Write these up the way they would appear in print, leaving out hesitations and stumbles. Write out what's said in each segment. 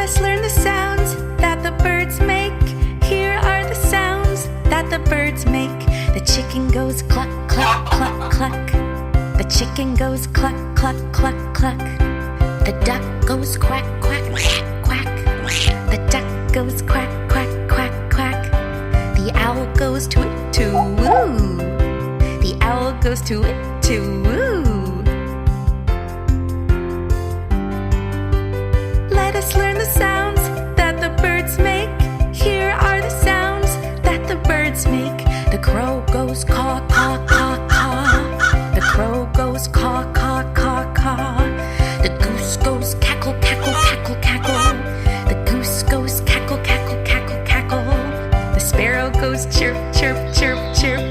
us learn the sounds that the birds make. Here are the sounds that the birds make. The chicken goes cluck, cluck, cluck, cluck. The chicken goes cluck, cluck, cluck, cluck. The duck goes quack, quack, quack, quack. The duck goes quack, quack, quack, quack. The owl goes toot, toot, woo. The owl goes toot, toot, woo. Let us learn the sounds that the birds make. Here are the sounds that the birds make. The crow goes caw, caw, caw, caw. The crow goes caw, caw, caw, caw. The goose goes cackle, cackle, cackle, cackle. The goose goes cackle, cackle, cackle, cackle. The sparrow goes chirp, chirp, chirp, chirp.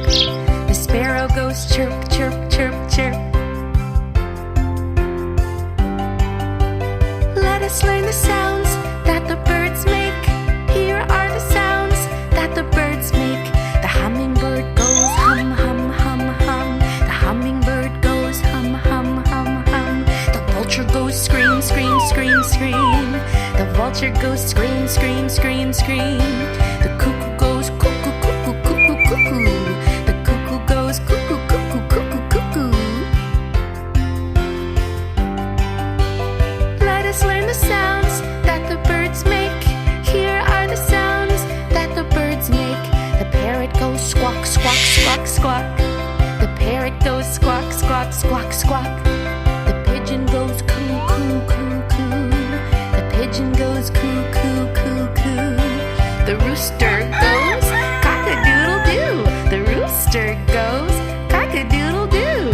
The sparrow goes chirp, chirp, chirp, chirp. Let us learn the sounds that the birds make. Here are the sounds that the birds make. The hummingbird goes hum, hum, hum, hum. The hummingbird goes hum, hum, hum, hum. The vulture goes scream, scream, scream, scream. The vulture goes scream, scream, scream, scream. The cuckoo goes cuckoo, cuckoo, cuckoo, cuckoo. The cuckoo goes cuckoo, cuckoo, cuckoo, cuckoo. Let us learn the sounds that the birds make. Here are the sounds that the birds make. The parrot goes squawk, squawk, squawk, squawk. The parrot goes squawk, squawk, squawk, squawk. The pigeon goes coo, coo, coo, coo. The pigeon goes coo, coo, coo, coo. The rooster goes cock-a-doodle-doo. The rooster goes cock-a-doodle-doo.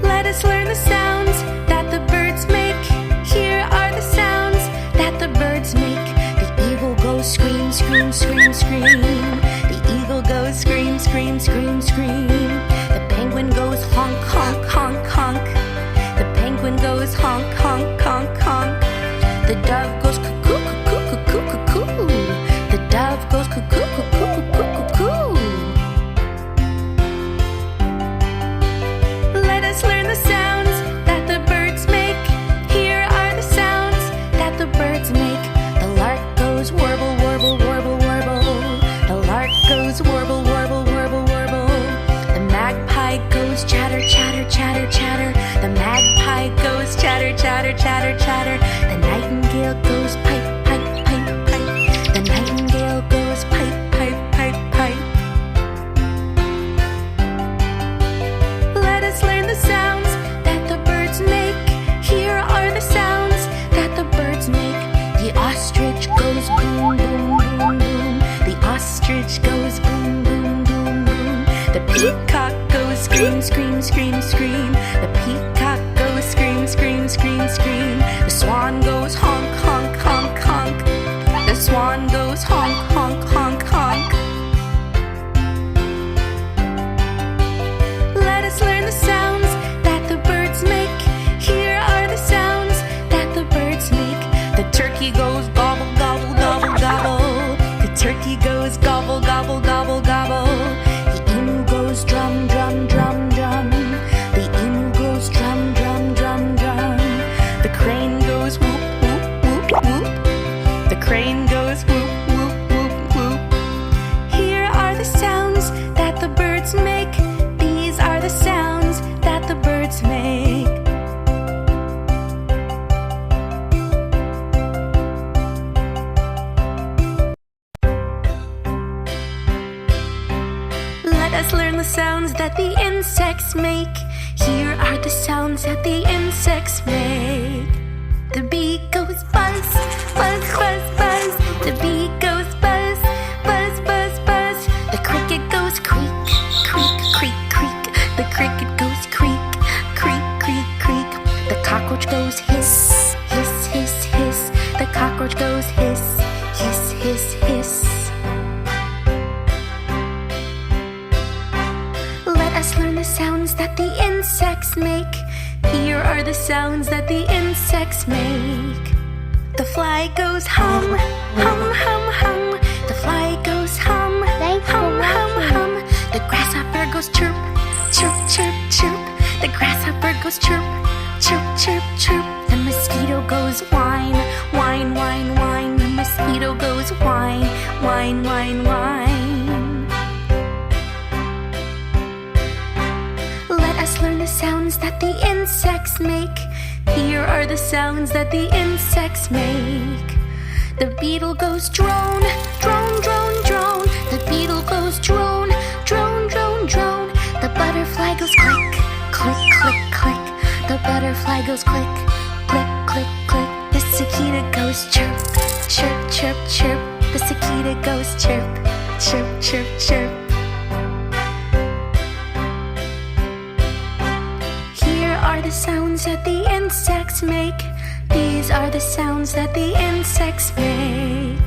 Let us learn the sounds that the birds make. Here are the sounds that the birds make. The eagle goes scream, scream, scream, scream. The eagle goes scream, scream, scream, scream. The penguin goes honk, honk, honk, honk. The penguin goes honk, honk, honk, honk. The dove goes cuckoo, cuckoo, cuckoo, cuckoo. The dove goes cuckoo, cuckoo, cuckoo, cuckoo. Let us learn the sounds that the birds make. Here are the sounds that the birds make. The lark goes warble, warble, warble, warble. The lark goes warble, warble, warble, warble. The magpie goes chatter, chatter, chatter, chatter. The magpie goes chatter, chatter, chatter, chatter. The nightingale goes pipe, pipe, pipe, pipe. The nightingale goes pipe, pipe, pipe, pipe. Let us learn the sounds that the birds make. Here are the sounds that the birds make. The ostrich goes boom, boom, boom, boom. The ostrich goes boom, boom, boom, boom. The peacock goes scream, scream, scream, scream. The peacock goes scream, scream, scream, scream. The swan goes honk, honk, honk, honk. The swan goes honk, honk, honk, honk. Let us learn the sounds that the birds make. Here are the sounds that the birds make. The turkey goes gobble, gobble, gobble, gobble. The turkey goes gobble, gobble, gobble, gobble. The emu goes drum, drum, drum, drum. The emu goes drum, drum, drum, drum. The crane goes whoop, whoop, whoop, whoop. The crane goes whoop, whoop, whoop, whoop. Here are the sounds that the birds make. These are the sounds that the birds make. Let us learn the sounds that the insects make. Here are the sounds that the insects make. The bee goes buzz, buzz, buzz, buzz. The bee goes buzz, buzz, buzz, buzz. The cricket goes creak, creak, creak, creak. The cricket goes creak, creak, creak, creak. The cockroach goes hiss, hiss, hiss, hiss. The cockroach goes hiss, hiss, hiss, hiss. Let us learn the sounds that the insects make. Here are the sounds that the insects make. The fly goes hum, hum, hum, hum. The fly goes hum, hum, hum, hum. The grasshopper goes chirp, chirp, chirp, chirp. The grasshopper goes chirp, chirp, chirp, chirp. The mosquito goes whine, whine, whine, whine. The mosquito goes whine, whine, whine, whine. Let us learn the sounds that the insects make. Here are the sounds that the insects make. The beetle goes drone, drone, drone, drone. The beetle goes drone, drone, drone, drone. The butterfly goes click, click, click, click. The butterfly goes click, click, click, click. The cicada goes chirp, chirp, chirp, chirp. The cicada goes chirp, chirp, chirp, chirp. Here are the sounds that the insects make. These are the sounds that the insects make.